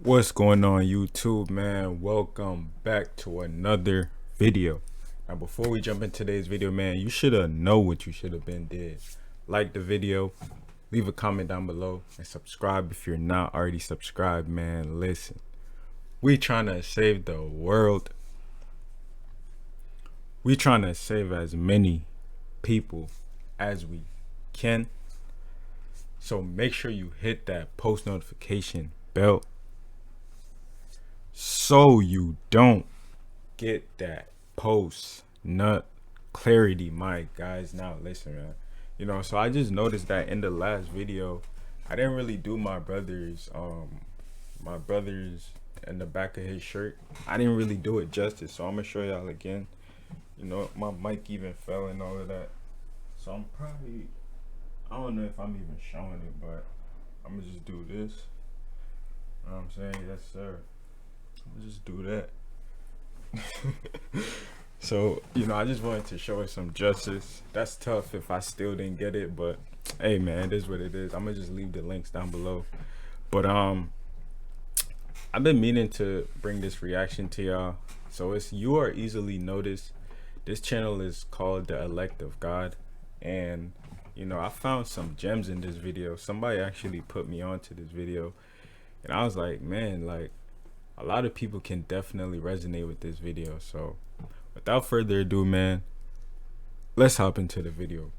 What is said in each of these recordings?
What's going on YouTube, man? Welcome back to another video. Now before we jump into today's video, man, you should have know what you should have been did. Like the video, leave a comment down below, and subscribe if you're not already subscribed, man. Listen, we trying to save the world. We trying to save as many people as we can. So make sure you hit that post notification bell so you don't get that post nut clarity, my guys. Now listen, man, so I just noticed that in the last video I didn't really do my brother's in the back of his shirt. I didn't really do it justice, so I'm gonna show y'all again. My mic even fell and all of that, so I don't know if I'm even showing it, but I'm gonna just do this. You know what I'm saying? Yes sir, I'm gonna just do that. So, I just wanted to show it some justice. That's tough if I still didn't get it, but hey man, it is what it is. I'm gonna just leave the links down below. But I've been meaning to bring this reaction to y'all. So you are easily noticed. This channel is called The Elect of God, and I found some gems in this video. Somebody actually put me onto this video, and I was like, man, like a lot of people can definitely resonate with this video. So without further ado, man, let's hop into the video.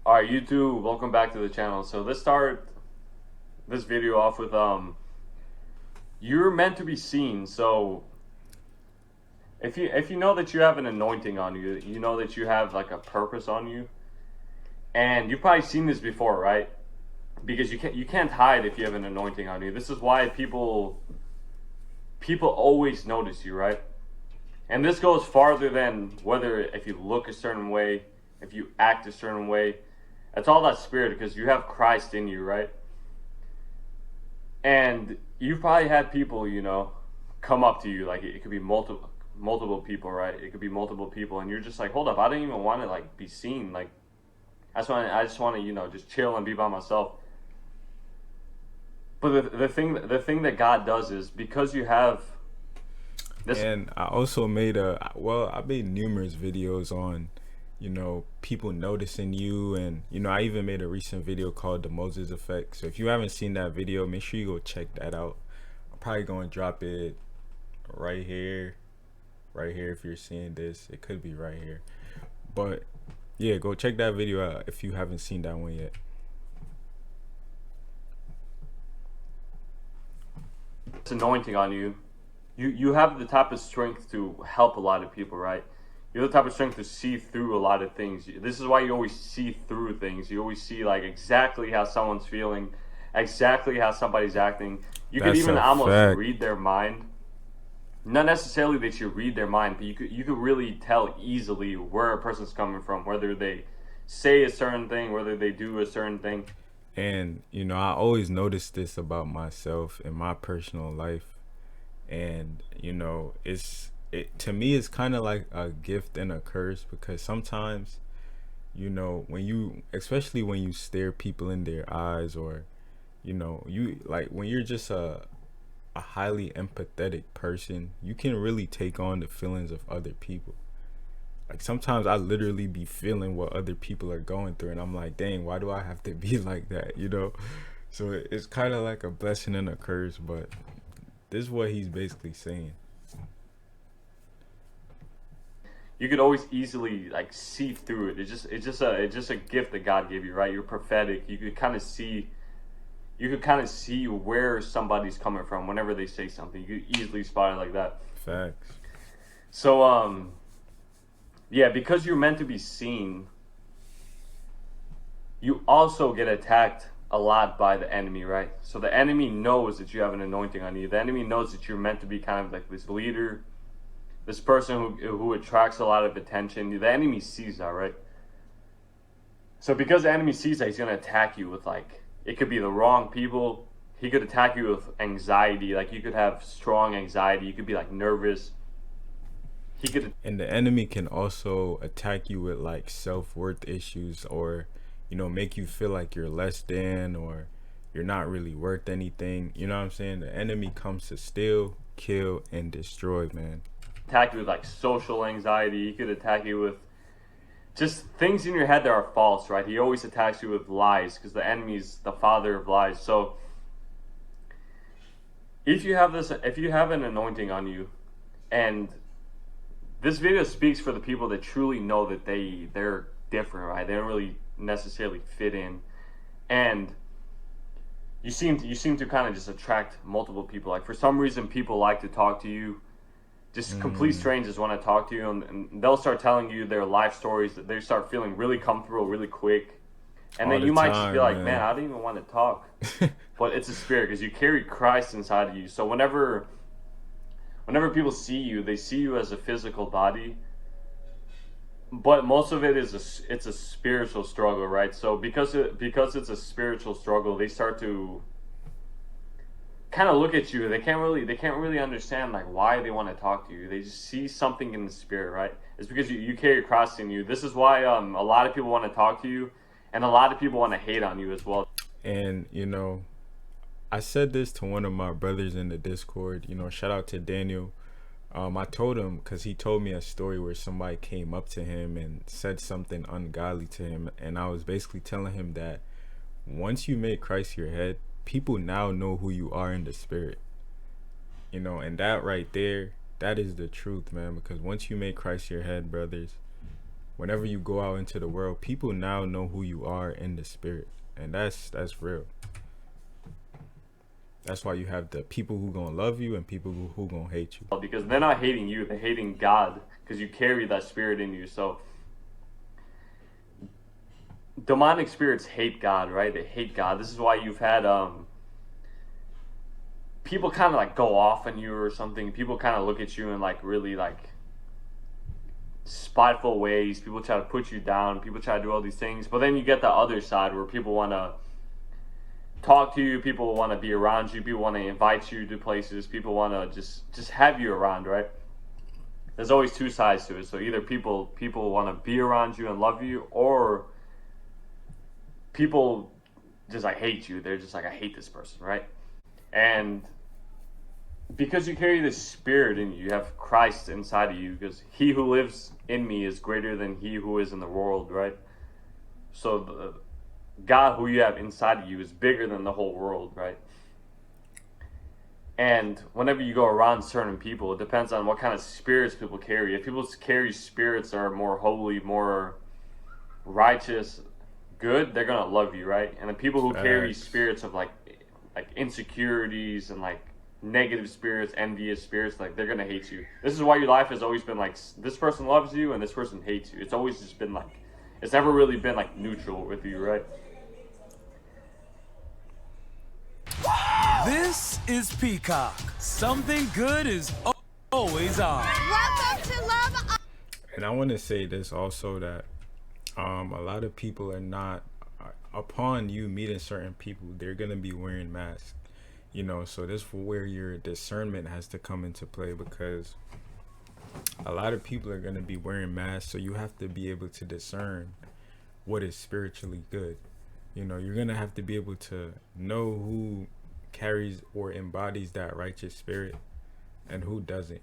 All right, YouTube, welcome back to the channel. So let's start this video off with you're meant to be seen. So if you know that you have an anointing on you, you know that you have like a purpose on you, and you've probably seen this before, right? Because you can't hide if you have an anointing on you. This is why people always notice you, right? And this goes farther than whether if you look a certain way, if you act a certain way. It's all that spirit, because you have Christ in you, right? And you've probably had people, come up to you. Like it could be multiple people, right? It could be multiple people, and you're just like, hold up, I don't even want to like be seen. Like I just want to, just chill and be by myself. But the thing that God does is, because you have this. And I also made I made numerous videos on people noticing you, and I even made a recent video called The Moses Effect. So if you haven't seen that video, make sure you go check that out. I'm probably going to drop it right here. If you're seeing this, it could be right here, but yeah, go check that video out if you haven't seen that one yet. Anointing on you, you have the type of strength to help a lot of people, right? You have the type of strength to see through a lot of things. This is why you always see through things. You always see like exactly how someone's feeling, exactly how somebody's acting. You could even almost read their mind. Not necessarily that you read their mind, but you could really tell easily where a person's coming from, whether they say a certain thing, whether they do a certain thing. And I always noticed this about myself in my personal life, and to me it's kind of like a gift and a curse, because sometimes especially when you stare people in their eyes, or you like when you're just a highly empathetic person, you can really take on the feelings of other people. Like sometimes I literally be feeling what other people are going through, and I'm like, dang, why do I have to be like that? So it's kind of like a blessing and a curse, but this is what he's basically saying. You could always easily like see through it. It's just a gift that God gave you, right? You're prophetic. You could kind of see where somebody's coming from whenever they say something. You could easily spot it like that. Facts. So yeah, because you're meant to be seen, you also get attacked a lot by the enemy, right? So the enemy knows that you have an anointing on you. The enemy knows that you're meant to be kind of like this leader, this person who attracts a lot of attention. The enemy sees that, right? So because the enemy sees that, he's going to attack you with like, it could be the wrong people. He could attack you with anxiety. Like you could have strong anxiety. You could be like nervous. And the enemy can also attack you with like self-worth issues, or make you feel like you're less than, or you're not really worth anything. You know what I'm saying? The enemy comes to steal, kill, and destroy, man. Attack you with like social anxiety. He could attack you with just things in your head that are false, right? He always attacks you with lies because the enemy's the father of lies. So if you have an anointing on you, and this video speaks for the people that truly know that they're different, right? They don't really necessarily fit in, and you seem to kind of just attract multiple people. Like for some reason, people like to talk to you. Just complete strangers want to talk to you, and they'll start telling you their life stories. That they start feeling really comfortable really quick, and then you might just be like, man, I don't even want to talk. But it's a spirit, because you carry Christ inside of you. So whenever people see you, they see you as a physical body, but most of it is it's a spiritual struggle, right? So because it's a spiritual struggle, they start to kind of look at you. They can't really understand like why they want to talk to you. They just see something in the spirit, right? It's because you carry Christ in you. This is why a lot of people want to talk to you, and a lot of people want to hate on you as well. And I said this to one of my brothers in the Discord. Shout out to Daniel. I told him, because he told me a story where somebody came up to him and said something ungodly to him, and I was basically telling him that once you make Christ your head, people now know who you are in the spirit. And that right there, that is the truth, man. Because once you make Christ your head, brothers, whenever you go out into the world, people now know who you are in the spirit, and that's real. That's why you have the people who gonna love you and people who gonna hate you. Because they're not hating you, they're hating God, because you carry that spirit in you. So demonic spirits hate God, right? They hate God. This is why you've had people kind of like go off on you or something. People kind of look at you in like really like spiteful ways. People try to put you down. People try to do all these things. But then you get the other side where people want to talk to you. People want to be around you. People want to invite you to places. People want to just have you around, right? There's always two sides to it. So either people want to be around you and love you, or people just like hate you. They're just like, I hate this person, right? And because you carry this spirit in you, you have Christ inside of you, because he who lives in me is greater than he who is in the world, right? So the God who you have inside of you is bigger than the whole world, right? And whenever you go around certain people, it depends on what kind of spirits people carry. If people carry spirits that are more holy, more righteous, good, they're gonna love you, right? And the people who carry spirits of like insecurities and like negative spirits, envious spirits, like they're gonna hate you. This is why your life has always been like, this person loves you and this person hates you. It's always just been like, it's never really been like neutral with you, right? This is Peacock. Something good is always on. Welcome to Love. And I want to say this also, that a lot of people are not, upon you meeting certain people, they're gonna be wearing masks, so this is where your discernment has to come into play, because a lot of people are gonna be wearing masks. So you have to be able to discern what is spiritually good. You're gonna have to be able to know who carries or embodies that righteous spirit and who doesn't,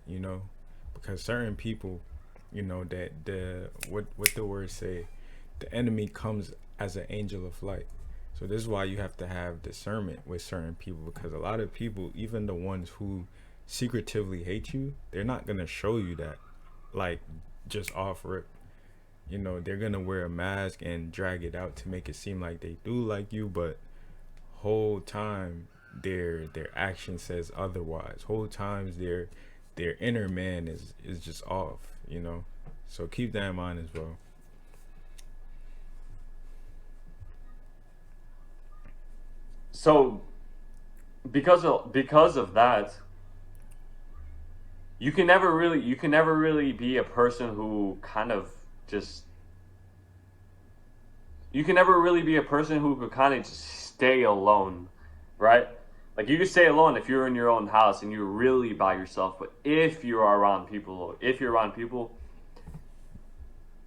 because certain people, that what the words say, the enemy comes as an angel of light. So this is why you have to have discernment with certain people, because a lot of people, even the ones who secretively hate you, they're not gonna show you that like just off rip. They're gonna wear a mask and drag it out to make it seem like they do like you, but whole time their action says otherwise. Whole times their inner man is just off, so keep that in mind as well. So because of that, you can never really be a person who kind of just, you can never really be a person who could kind of just stay alone, right? Like you can stay alone if you're in your own house and you're really by yourself, but if you're around people,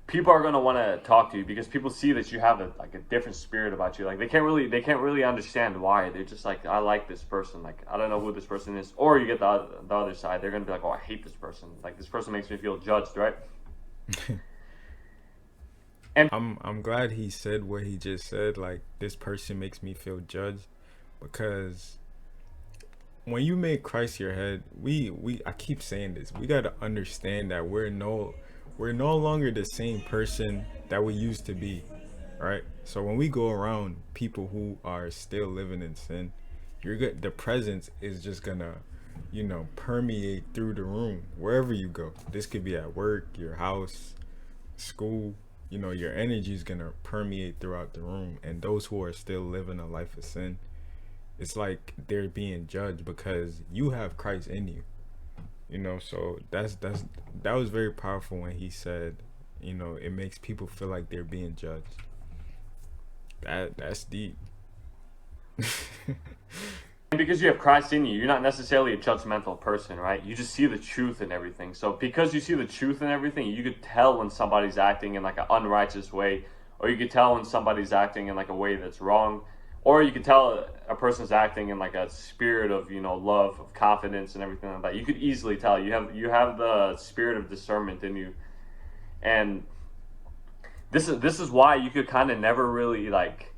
people are gonna want to talk to you because people see that you have a different spirit about you. Like they can't really understand why. They're just like, I like this person. Like I don't know who this person is. Or you get the other side. They're gonna be like, oh, I hate this person. Like this person makes me feel judged, right? And I'm glad he said what he just said. Like this person makes me feel judged, because when you make Christ your head, we I keep saying this. We got to understand that we're no longer the same person that we used to be, right? So when we go around people who are still living in sin, you're good. The presence is just gonna, permeate through the room wherever you go. This could be at work, your house, school. Your energy is gonna permeate throughout the room, and those who are still living a life of sin, it's like they're being judged because you have Christ in you. So that was very powerful when he said, it makes people feel like they're being judged. That's deep. because you have Christ in you, you're not necessarily a judgmental person, right? You just see the truth in everything. So because you see the truth in everything, you could tell when somebody's acting in like an unrighteous way, or you could tell when somebody's acting in like a way that's wrong, or you could tell a person's acting in like a spirit of love, of confidence, and everything like that. You could easily tell. You have the spirit of discernment in you, and this is why you could kind of never really like.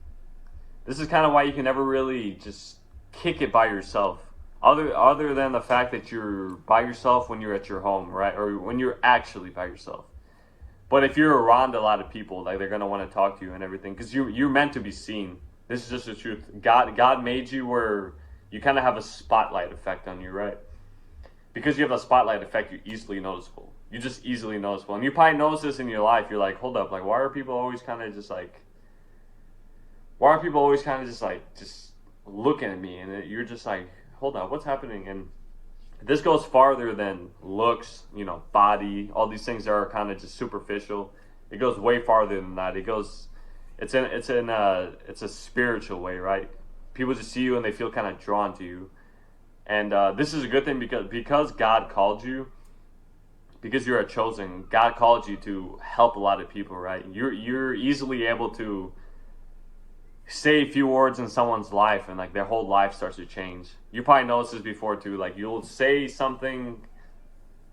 This is kind of why you can never really just kick it by yourself, other than the fact that you're by yourself when you're at your home, right? Or when you're actually by yourself. But if you're around a lot of people, like they're gonna want to talk to you and everything, because you're meant to be seen. This is just the truth. God made you where you kind of have a spotlight effect on you, right? Because you have a spotlight effect, you're easily noticeable. You're just easily noticeable, and you probably notice this in your life. You're like, hold up, like why are people always kind of just looking at me, and you're just like, hold on, what's happening? And this goes farther than looks, body, all these things that are kind of just superficial. It goes way farther than that. It's a spiritual way, right? People just see you and they feel kind of drawn to you, and this is a good thing because God called you, because you're a chosen. God called you to help a lot of people, right? You're easily able to say a few words in someone's life and like their whole life starts to change. You probably noticed this before too. Like you'll say something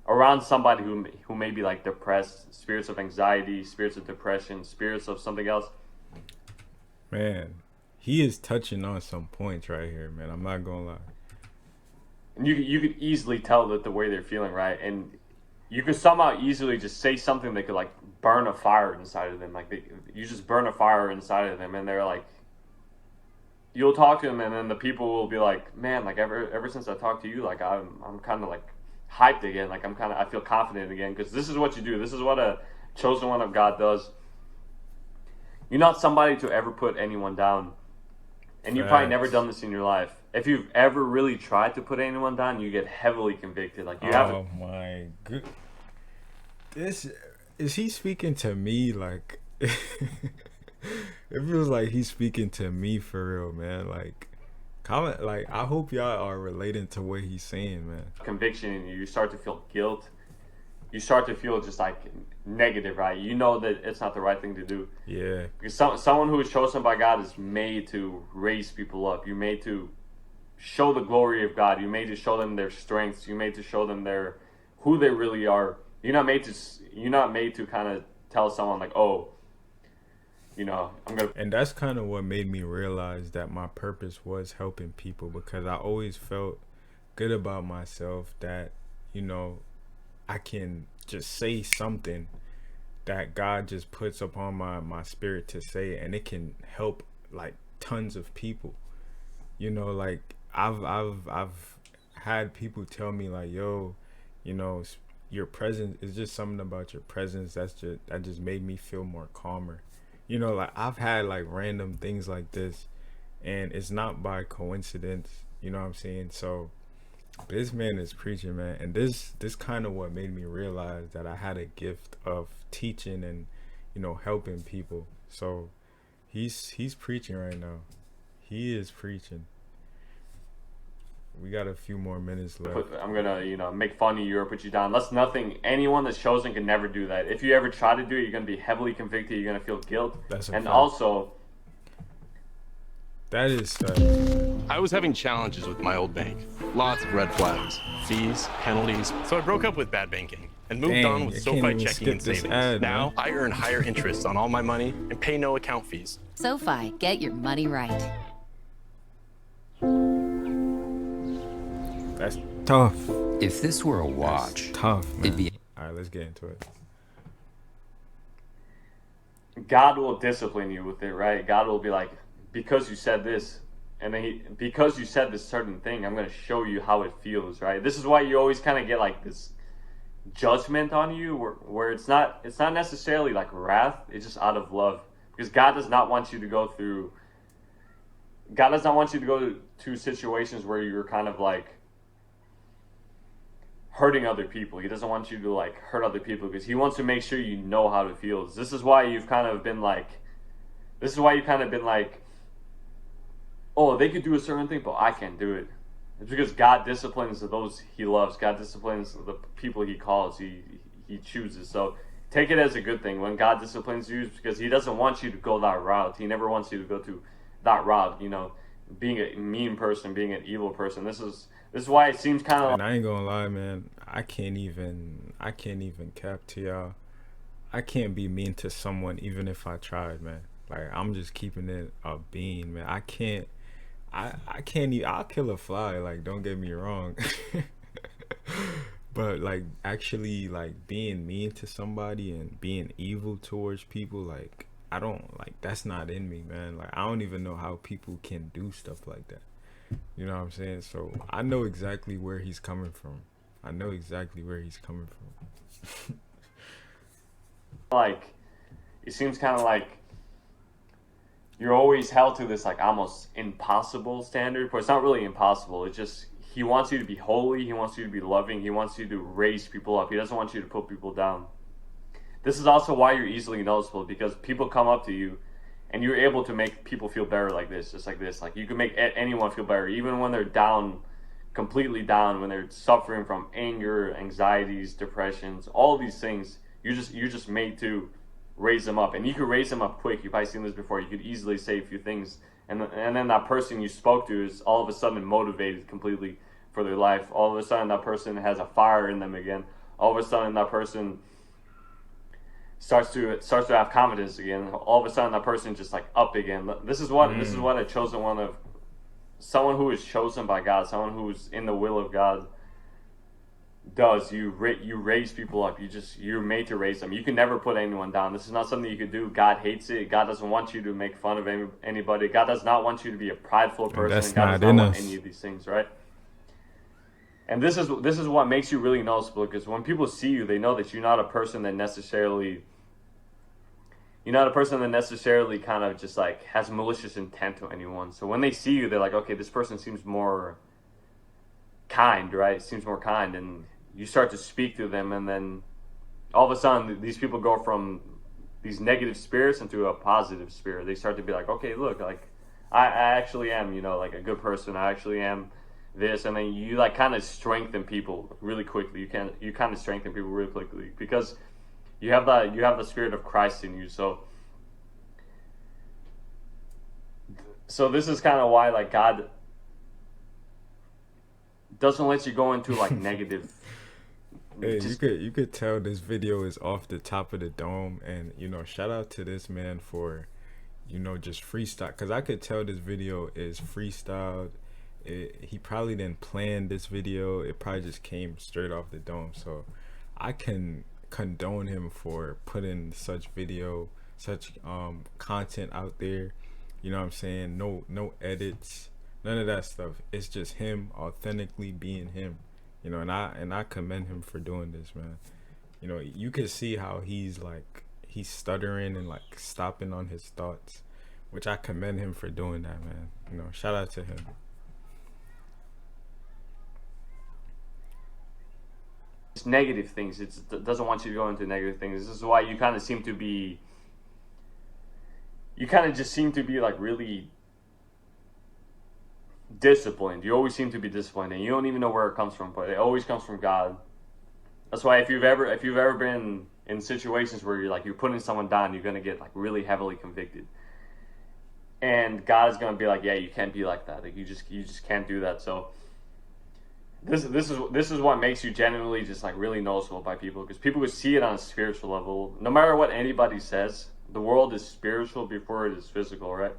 around somebody who may be like depressed, spirits of anxiety, spirits of depression, spirits of something else. Man, he is touching on some points right here, man. I'm not gonna lie. And you could easily tell that the way they're feeling, right? And you could somehow easily just say something that could like burn a fire inside of them. Like you just burn a fire inside of them, and they're like, you'll talk to them, and then the people will be like, man, like ever since I talked to you, like I'm kind of like hyped again. Like I feel confident again, because this is what you do. This is what a chosen one of God does. You're not somebody to ever put anyone down, and you've probably never done this in your life. If you've ever really tried to put anyone down, you get heavily convicted. Like you have. Oh my god! Is he speaking to me? Like, it feels like he's speaking to me for real, man. Like, comment. Like, I hope y'all are relating to what he's saying, man. Conviction in you. You start to feel guilt. You start to feel just like negative, right? You know that it's not the right thing to do. Yeah. Because someone who is chosen by God is made to raise people up. You're made to show the glory of God. You're made to show them their strengths. You're made to show them who they really are. You're not made to kind of tell someone like, oh, I'm gonna. And that's kind of what made me realize that my purpose was helping people, because I always felt good about myself that, I can just say something that God just puts upon my spirit to say, and it can help like tons of people. Like I've had people tell me like, yo, your presence is just something about your presence that just made me feel more calmer. Like I've had like random things like this, and it's not by coincidence. You know what I'm saying? So this man is preaching, man, and this kind of what made me realize that I had a gift of teaching and helping people. So he's preaching right now. He is preaching. We got a few more minutes left. I'm gonna, make fun of you or put you down. That's nothing. Anyone that's chosen can never do that. If you ever try to do it, you're gonna be heavily convicted. You're gonna feel guilt. That's a and fact. also, That is I was having challenges with my old bank. Lots of red flags, fees, penalties. So I broke up with bad banking and moved on with SoFi checking and savings. Now I earn higher interest on all my money and pay no account fees. SoFi, get your money right. that's tough. If this were a watch, Tough, man. it'd be All right, let's get into it. God will discipline you with it, right? God will be like, because you said this, and then because you said this certain thing, I'm gonna show you how it feels, right? This is why you always kind of get like this judgment on you, where it's not necessarily like wrath, it's just out of love, because God does not want you to go through. God does not want you to go to situations where you're kind of like hurting other people. He doesn't want you to like hurt other people, because he wants to make sure you know how it feels. This is why you've kind of been like, oh, they could do a certain thing, but I can't do it. It's because God disciplines those he loves. God disciplines the people he calls, he chooses. So take it as a good thing. When God disciplines you, it's because he doesn't want you to go that route. He never wants you to go to that route, being a mean person, being an evil person. This is why it seems kind of And I ain't gonna lie, man. I can't even cap to y'all. I can't be mean to someone even if I tried, man. Like, I'm just keeping it a bean, man. I can't even, I'll kill a fly, like, don't get me wrong. But like, actually, like, being mean to somebody and being evil towards people, like, I don't, like, that's not in me, man. Like, I don't even know how people can do stuff like that. You know what I'm saying? So I know exactly where he's coming from. like, it seems kind of like you're always held to this like almost impossible standard, but it's not really impossible. It's just he wants you to be holy, he wants you to be loving, he wants you to raise people up. He doesn't want you to put people down. This is also why you're easily noticeable, because people come up to you and you're able to make people feel better like this, just like this. Like, you can make anyone feel better, even when they're down, completely down, when they're suffering from anger, anxieties, depressions, all these things. You're just made to raise them up, and you could raise them up quick. You've probably seen this before. You could easily say a few things, and then that person you spoke to is all of a sudden motivated completely for their life. All of a sudden that person has a fire in them again. All of a sudden that person starts to have confidence again. All of a sudden that person just like up again. This is what a chosen one of someone who is chosen by God, someone who's in the will of God does. You raise people up. You're made to raise them. You can never put anyone down. This is not something you could do. God hates it. God doesn't want you to make fun of anybody. God does not want you to be a prideful person. That's God not does in not want us. any of these things, right? And this is what makes you really noticeable, because when people see you, they know that you're not a person that necessarily kind of just like has malicious intent to anyone. So when they see you, they're like, okay, this person seems more kind, right? Seems more kind, and you start to speak to them, and then all of a sudden these people go from these negative spirits into a positive spirit. They start to be like, okay, look, like I actually am, like a good person. I actually am this, and then you like kind of strengthen people really quickly. You kind of strengthen people really quickly because you have the spirit of Christ in you. So this is kind of why like God doesn't let you go into like negative. Hey, you could tell this video is off the top of the dome, and shout out to this man for just freestyle, because I could tell this video is freestyled. He probably didn't plan this video. It probably just came straight off the dome. So I can condone him for putting such content out there. You know what I'm saying? No edits, none of that stuff. It's just him authentically being him. And I commend him for doing this, man. You can see how he's stuttering and like stopping on his thoughts, which I commend him for doing that, man. Shout out to him. It's negative things. It doesn't want you to go into negative things. This is why you kind of just seem to be like really disciplined. You always seem to be disciplined, and you don't even know where it comes from, but it always comes from God. That's why if you've ever been in situations where you're putting someone down, you're gonna get like really heavily convicted, and God is gonna be like, yeah, you can't be like that. Like you just can't do that. So this is what makes you genuinely just like really noticeable by people, because people will see it on a spiritual level. No matter what anybody says, the world is spiritual before it is physical, right?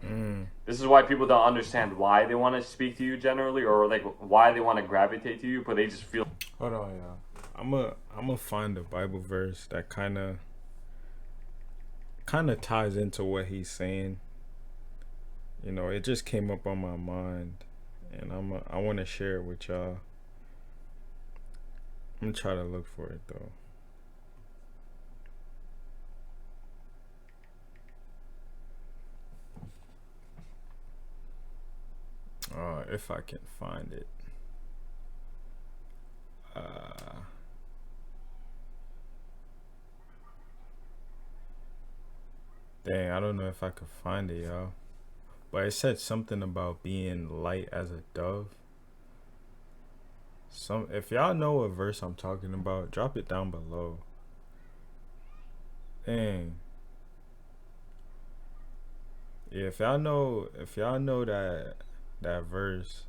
This is why people don't understand why they want to speak to you generally, or like why they want to gravitate to you, but they just feel. Hold on, y'all. I'm gonna find a Bible verse that kind of ties into what he's saying. You know, it just came up on my mind, and I want to share it with y'all. I'm gonna try to look for it though. If I can find it. Dang, I don't know if I could find it, y'all. But it said something about being light as a dove. If y'all know what verse I'm talking about, drop it down below. Dang. Yeah, if y'all know that verse,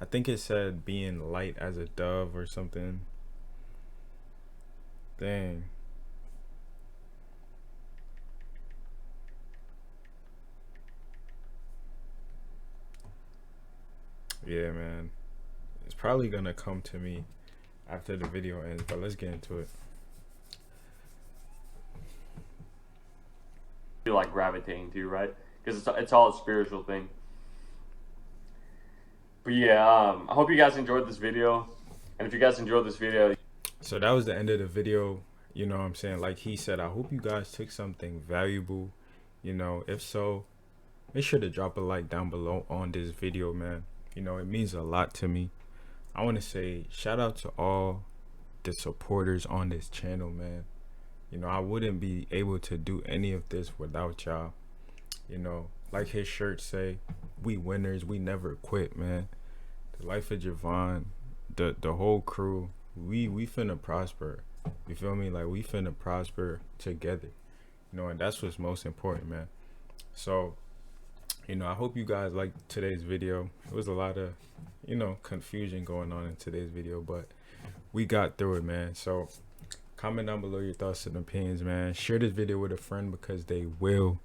I think it said being light as a dove or something. Dang. Yeah, man. It's probably gonna come to me after the video ends, but let's get into it. Feel like gravitating to, right? Because it's all a spiritual thing. But yeah, I hope you guys enjoyed this video, and if you guys enjoyed this video, so that was the end of the video. You know what I'm saying? Like he said, I hope you guys took something valuable. You know, if so, make sure to drop a like down below on this video, man. You know, it means a lot to me. I want to say shout out to all the supporters on this channel, man. You know, I wouldn't be able to do any of this without y'all. You know, like his shirt say, we winners, we never quit, man. The life of Javaughn, the whole crew, we finna prosper. You feel me? Like we finna prosper together. You know, and that's what's most important, man. So, you know, I hope you guys liked today's video. It was a lot of, you know, confusion going on in today's video, but we got through it, man. So comment down below your thoughts and opinions, man. Share this video with a friend because they will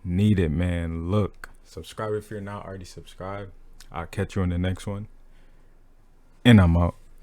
need it, man. Look, subscribe if you're not already subscribed. I'll catch you in the next one, and I'm out.